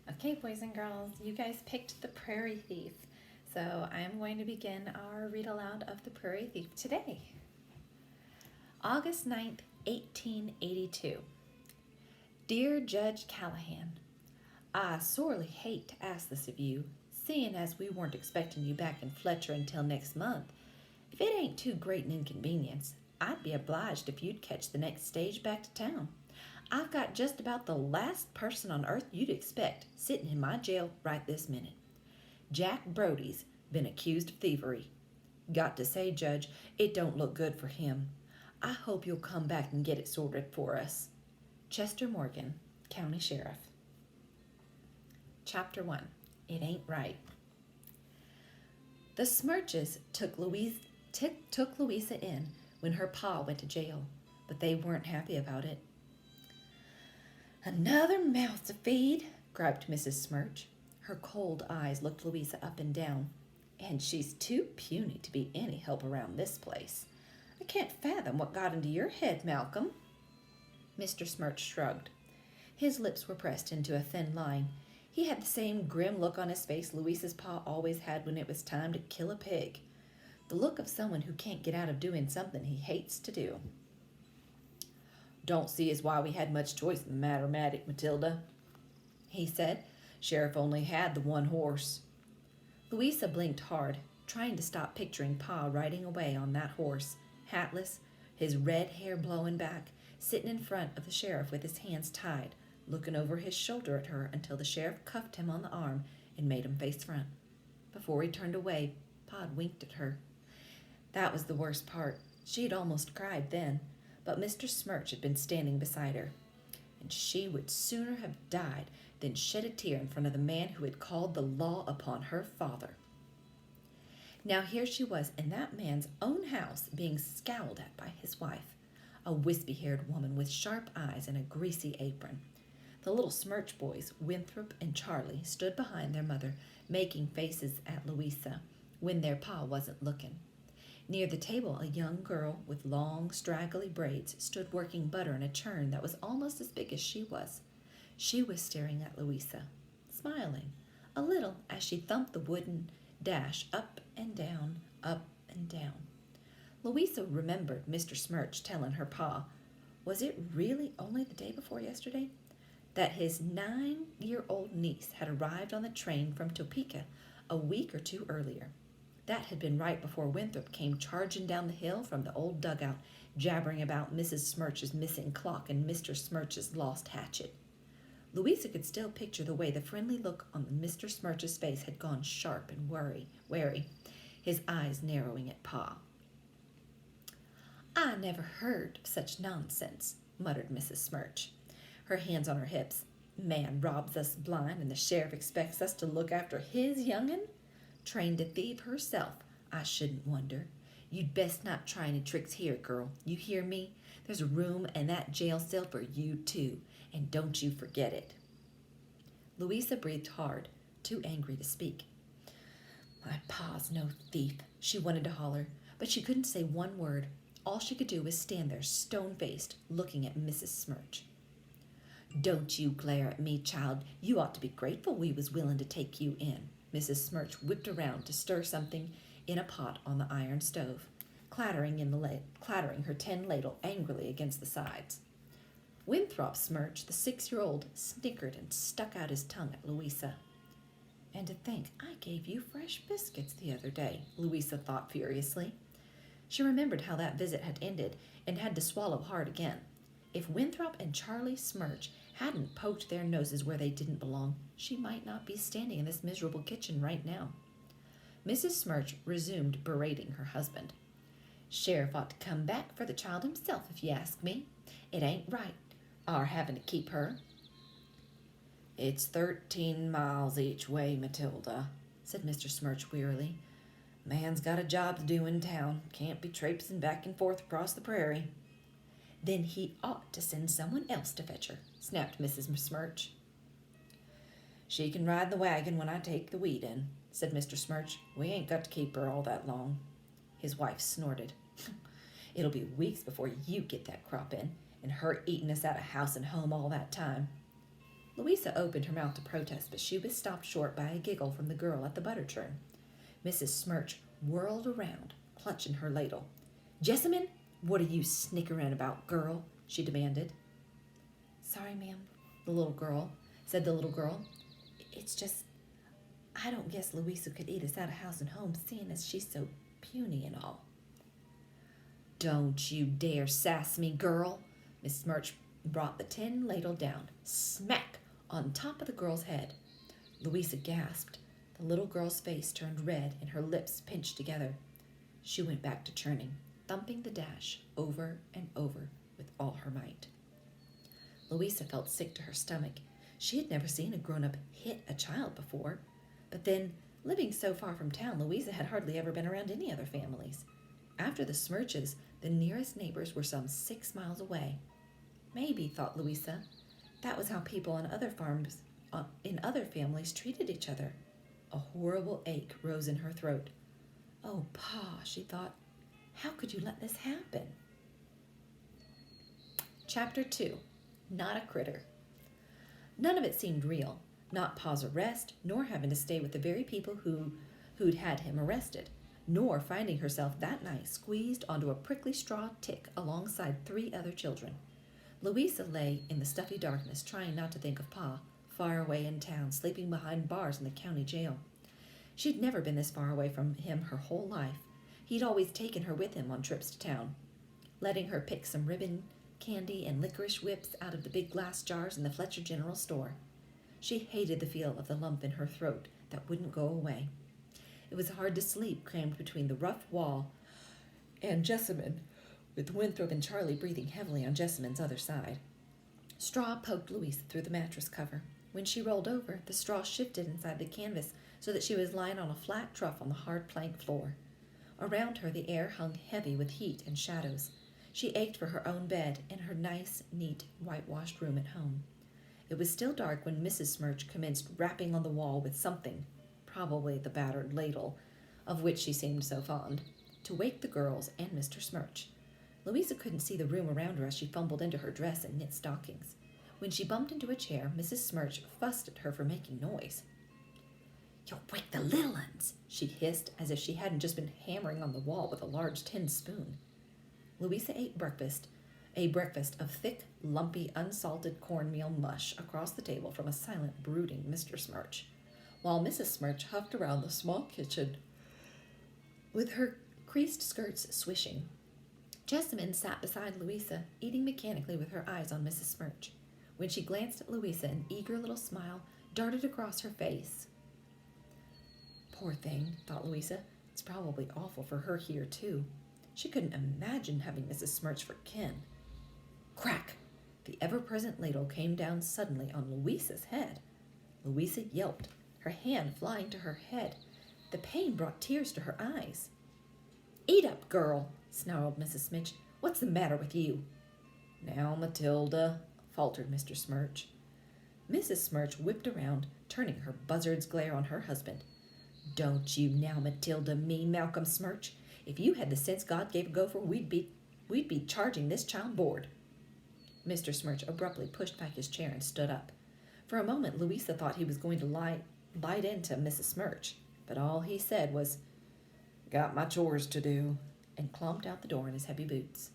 Okay, boys and girls, you guys picked the Prairie Thief. So I am going to begin our read aloud of the Prairie Thief today. August 9th, 1882. Dear Judge Callahan, I sorely hate to ask this of you, seeing as we weren't expecting you back in Fletcher until next month. If it ain't too great an inconvenience, I'd be obliged if you'd catch the next stage back to town. I've got just about the last person on earth you'd expect sitting in my jail right this minute. Jack Brody's been accused of thievery. Got to say, Judge, it don't look good for him. I hope you'll come back and get it sorted for us. Chester Morgan, County Sheriff. Chapter 1. It Ain't Right. The Smirches took Louisa in when her pa went to jail, but they weren't happy about it. Another mouth to feed, griped Mrs. Smirch. Her cold eyes looked Louisa up and down. And she's too puny to be any help around this place. I can't fathom what got into your head, Malcolm. Mr. Smirch shrugged. His lips were pressed into a thin line. He had the same grim look on his face Louisa's pa always had when it was time to kill a pig. The look of someone who can't get out of doing something he hates to do. Don't see as why we had much choice in the matter, Matilda, he said. Sheriff only had the one horse. Louisa blinked hard, trying to stop picturing Pa riding away on that horse, hatless, his red hair blowing back, sitting in front of the sheriff with his hands tied, looking over his shoulder at her until the sheriff cuffed him on the arm and made him face front. Before he turned away, Pa winked at her. That was the worst part. She had almost cried then, but Mr. Smirch had been standing beside her, and she would sooner have died than shed a tear in front of the man who had called the law upon her father. Now here she was in that man's own house being scowled at by his wife, a wispy-haired woman with sharp eyes and a greasy apron. The little Smirch boys, Winthrop and Charlie, stood behind their mother, making faces at Louisa when their pa wasn't looking. Near the table, a young girl with long, straggly braids stood working butter in a churn that was almost as big as she was. She was staring at Louisa, smiling a little as she thumped the wooden dash up and down, up and down. Louisa remembered Mr. Smirch telling her pa, was it really only the day before yesterday, that his 9-year-old niece had arrived on the train from Topeka a week or two earlier. That had been right before Winthrop came charging down the hill from the old dugout, jabbering about Mrs. Smirch's missing clock and Mr. Smirch's lost hatchet. Louisa could still picture the way the friendly look on Mr. Smirch's face had gone sharp and wary, his eyes narrowing at Pa. I never heard of such nonsense, muttered Mrs. Smirch, her hands on her hips. Man robs us blind, and the sheriff expects us to look after his young'un? Trained to thieve herself, I shouldn't wonder. You'd best not try any tricks here, girl. You hear me? There's a room in that jail cell for you, too, and don't you forget it. Louisa breathed hard, too angry to speak. My pa's no thief, she wanted to holler, but she couldn't say one word. All she could do was stand there stone-faced, looking at Mrs. Smirch. Don't you glare at me, child. You ought to be grateful we was willing to take you in. Mrs. Smirch whipped around to stir something in a pot on the iron stove, clattering her tin ladle angrily against the sides. Winthrop Smirch, the 6-year-old, snickered and stuck out his tongue at Louisa. And to think I gave you fresh biscuits the other day, Louisa thought furiously. She remembered how that visit had ended and had to swallow hard again. If Winthrop and Charlie Smirch hadn't poked their noses where they didn't belong, she might not be standing in this miserable kitchen right now. Mrs. Smirch resumed berating her husband. Sheriff ought to come back for the child himself, if you ask me. It ain't right, our having to keep her. It's 13 miles each way, Matilda, said Mr. Smirch wearily. Man's got a job to do in town. Can't be traipsing back and forth across the prairie. Then he ought to send someone else to fetch her, snapped Mrs. Smirch. She can ride the wagon when I take the wheat in, said Mr. Smirch. We ain't got to keep her all that long. His wife snorted. It'll be weeks before you get that crop in, and her eating us out of house and home all that time. Louisa opened her mouth to protest, but she was stopped short by a giggle from the girl at the butter tray. Mrs. Smirch whirled around, clutching her ladle. "Jessamine, what are you snickering about, girl?" she demanded. "Sorry, ma'am," said the little girl. "It's just, I don't guess Louisa could eat us out of house and home, seeing as she's so puny and all." "Don't you dare sass me, girl." Miss Smirch brought the tin ladle down, smack, on top of the girl's head. Louisa gasped. The little girl's face turned red and her lips pinched together. She went back to churning, thumping the dash over and over with all her might. Louisa felt sick to her stomach. She had never seen a grown-up hit a child before. But then, living so far from town, Louisa had hardly ever been around any other families. After the Smirches, the nearest neighbors were some 6 miles away. Maybe, thought Louisa, that was how people on other farms, in other families, treated each other. A horrible ache rose in her throat. "Oh, Pa," she thought, "how could you let this happen?" Chapter 2. Not a Critter. None of it seemed real, not Pa's arrest, nor having to stay with the very people who'd had him arrested, nor finding herself that night squeezed onto a prickly straw tick alongside 3 other children. Louisa lay in the stuffy darkness, trying not to think of Pa, far away in town, sleeping behind bars in the county jail. She'd never been this far away from him her whole life. He'd always taken her with him on trips to town, letting her pick some ribbon, candy, and licorice whips out of the big glass jars in the Fletcher General Store. She hated the feel of the lump in her throat that wouldn't go away. It was hard to sleep, crammed between the rough wall and Jessamine, with Winthrop and Charlie breathing heavily on Jessamine's other side. Straw poked Louisa through the mattress cover. When she rolled over, the straw shifted inside the canvas so that she was lying on a flat trough on the hard plank floor. Around her, the air hung heavy with heat and shadows. She ached for her own bed and her nice, neat, whitewashed room at home. It was still dark when Mrs. Smirch commenced rapping on the wall with something, probably the battered ladle, of which she seemed so fond, to wake the girls and Mr. Smirch. Louisa couldn't see the room around her as she fumbled into her dress and knit stockings. When she bumped into a chair, Mrs. Smirch fussed at her for making noise. "You'll wake the little uns," she hissed, as if she hadn't just been hammering on the wall with a large tin spoon. Louisa ate a breakfast of thick, lumpy, unsalted cornmeal mush across the table from a silent, brooding Mr. Smirch, while Mrs. Smirch huffed around the small kitchen with her creased skirts swishing. Jessamine sat beside Louisa, eating mechanically with her eyes on Mrs. Smirch. When she glanced at Louisa, an eager little smile darted across her face. Poor thing, thought Louisa. It's probably awful for her here, too. She couldn't imagine having Mrs. Smirch for kin. Crack! The ever-present ladle came down suddenly on Louisa's head. Louisa yelped, her hand flying to her head. The pain brought tears to her eyes. "Eat up, girl," snarled Mrs. Smirch. "What's the matter with you?" "Now, Matilda," faltered Mr. Smirch. Mrs. Smirch whipped around, turning her buzzard's glare on her husband. "Don't you now, Matilda, me, Malcolm Smirch. If you had the sense God gave a gopher, we'd be charging this child board." Mr. Smirch abruptly pushed back his chair and stood up. For a moment, Louisa thought he was going to bite into Mrs. Smirch, but all he said was, "Got my chores to do," and clomped out the door in his heavy boots.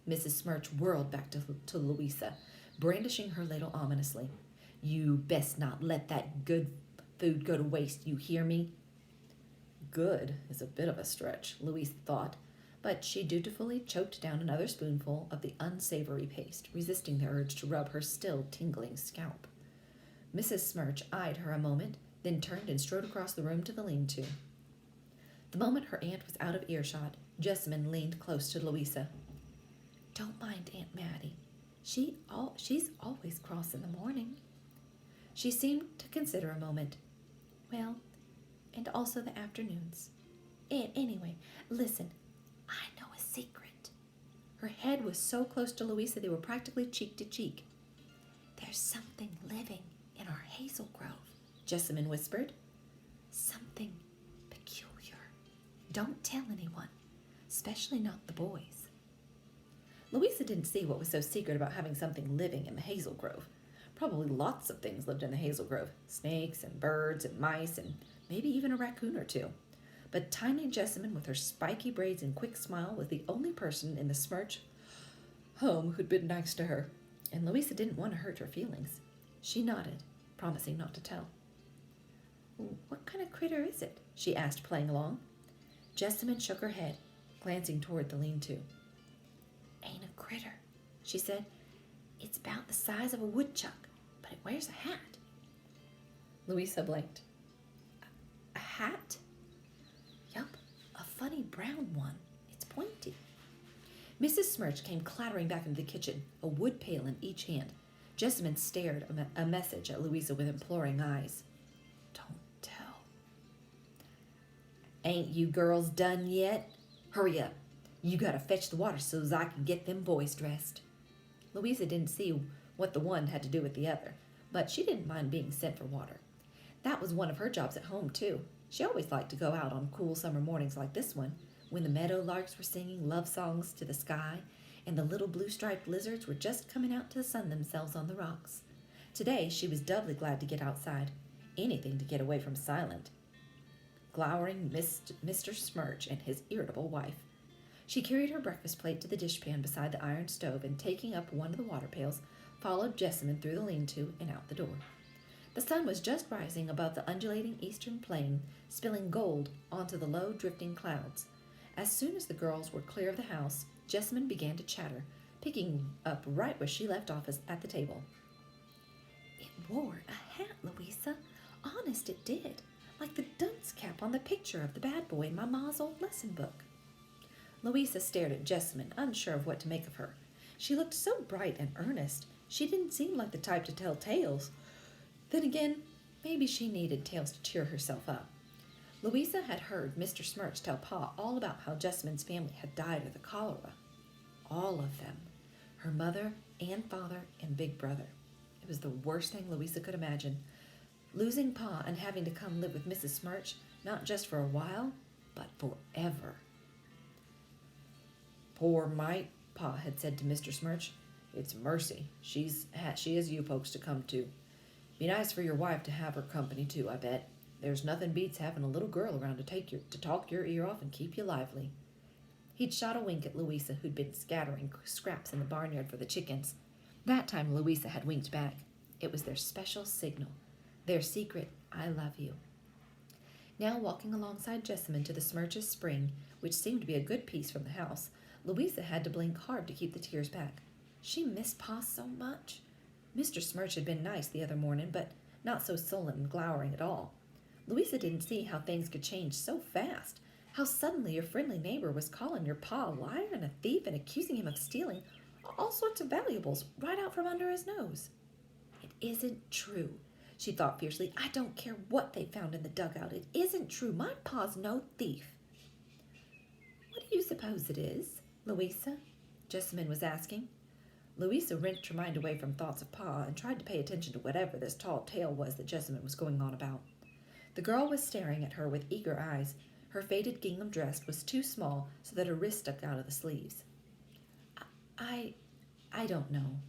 Mrs. Smirch whirled back to Louisa, brandishing her ladle ominously. "You best not let that good food go to waste, you hear me?" Good is a bit of a stretch, Louisa thought, but she dutifully choked down another spoonful of the unsavory paste, resisting the urge to rub her still tingling scalp. Mrs. Smirch eyed her a moment, then turned and strode across the room to the lean-to. The moment her aunt was out of earshot, Jessamine leaned close to Louisa. "Don't mind Aunt Mattie. She's always cross in the morning." She seemed to consider a moment. "Well, and also the afternoons. And anyway, listen, I know a secret." Her head was so close to Louisa they were practically cheek to cheek. "There's something living in our hazel grove," Jessamine whispered. "Something peculiar. Don't tell anyone, especially not the boys." Louisa didn't see what was so secret about having something living in the hazel grove. Probably lots of things lived in the hazel grove. Snakes and birds and mice and maybe even a raccoon or two. But tiny Jessamine, with her spiky braids and quick smile, was the only person in the Smirch home who'd been nice to her, and Louisa didn't want to hurt her feelings. She nodded, promising not to tell. "What kind of critter is it?" she asked, playing along. Jessamine shook her head, glancing toward the lean-to. "Ain't a critter," she said. "It's about the size of a woodchuck, but it wears a hat." Louisa blinked. "A hat?" "Yup, a funny brown one. It's pointy." Mrs. Smirch came clattering back into the kitchen, a wood pail in each hand. Jessamine stared a message at Louisa with imploring eyes. "Don't tell." "Ain't you girls done yet? Hurry up. You gotta fetch the water so's I can get them boys dressed." Louisa didn't see what the one had to do with the other, but she didn't mind being sent for water. That was one of her jobs at home, too. She always liked to go out on cool summer mornings like this one, when the meadow larks were singing love songs to the sky, and the little blue-striped lizards were just coming out to sun themselves on the rocks. Today she was doubly glad to get outside, anything to get away from silent, glowering Mr. Smirch and his irritable wife. She carried her breakfast plate to the dishpan beside the iron stove, and taking up one of the water pails, followed Jessamine through the lean-to and out the door. The sun was just rising above the undulating eastern plain, spilling gold onto the low, drifting clouds. As soon as the girls were clear of the house, Jessamine began to chatter, picking up right where she left off at the table. "It wore a hat, Louisa. Honest, it did. Like the dunce cap on the picture of the bad boy in my ma's old lesson book." Louisa stared at Jessamine, unsure of what to make of her. She looked so bright and earnest. She didn't seem like the type to tell tales. Then again, maybe she needed tales to cheer herself up. Louisa had heard Mr. Smirch tell Pa all about how Jessamine's family had died of the cholera. All of them. Her mother and father and big brother. It was the worst thing Louisa could imagine. Losing Pa and having to come live with Mrs. Smirch, not just for a while, but forever. "Poor mite," Pa had said to Mr. Smirch. "It's mercy. She has you folks to come to. Be nice for your wife to have her company too, I bet. There's nothing beats having a little girl around to talk your ear off and keep you lively." He'd shot a wink at Louisa, who'd been scattering scraps in the barnyard for the chickens. That time Louisa had winked back. It was their special signal, their secret "I love you." Now, walking alongside Jessamine to the Smirch's spring, which seemed to be a good piece from the house, Louisa had to blink hard to keep the tears back. She missed Pa so much. Mr. Smirch had been nice the other morning, but not so sullen and glowering at all. Louisa didn't see how things could change so fast, how suddenly your friendly neighbor was calling your Pa a liar and a thief and accusing him of stealing all sorts of valuables right out from under his nose. "It isn't true," she thought fiercely. "I don't care what they found in the dugout. It isn't true. My Pa's no thief." "What do you suppose it is, Louisa?" Jessamine was asking. Louisa wrenched her mind away from thoughts of Pa and tried to pay attention to whatever this tall tale was that Jessamine was going on about. The girl was staring at her with eager eyes. Her faded gingham dress was too small so that her wrist stuck out of the sleeves. I don't know,"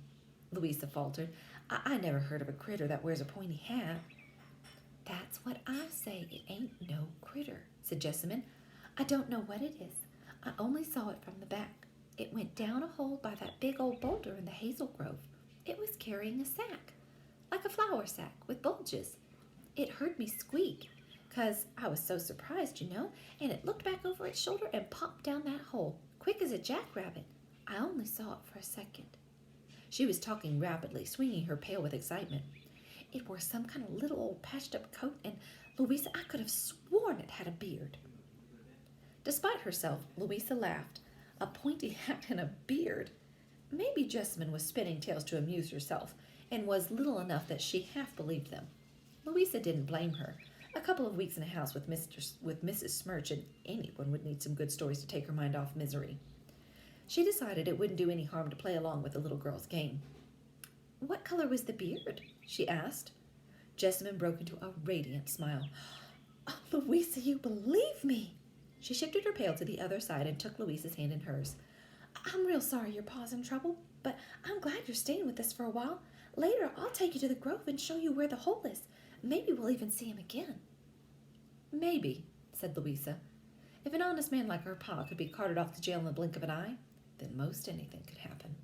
Louisa faltered. I never heard of a critter that wears a pointy hat." "That's what I say. It ain't no critter," said Jessamine. "I don't know what it is. I only saw it from the back. It went down a hole by that big old boulder in the hazel grove. It was carrying a sack, like a flour sack with bulges. It heard me squeak, 'cause I was so surprised, and it looked back over its shoulder and popped down that hole, quick as a jackrabbit. I only saw it for a second." She was talking rapidly, swinging her pail with excitement. "It wore some kind of little old patched-up coat, and, Louisa, I could have sworn it had a beard." Despite herself, Louisa laughed. A pointy hat and a beard. Maybe Jessamine was spinning tales to amuse herself, and was little enough that she half believed them. Louisa didn't blame her. A couple of weeks in a house with Mrs. Smirch, and anyone would need some good stories to take her mind off misery. She decided it wouldn't do any harm to play along with the little girl's game. "What color was the beard?" she asked. Jessamine broke into a radiant smile. "Oh, Louisa, you believe me!" She shifted her pail to the other side and took Louisa's hand in hers. "I'm real sorry your pa's in trouble, but I'm glad you're staying with us for a while. Later, I'll take you to the grove and show you where the hole is. Maybe we'll even see him again." "Maybe," said Louisa. "If an honest man like our pa could be carted off to jail in the blink of an eye, then most anything could happen."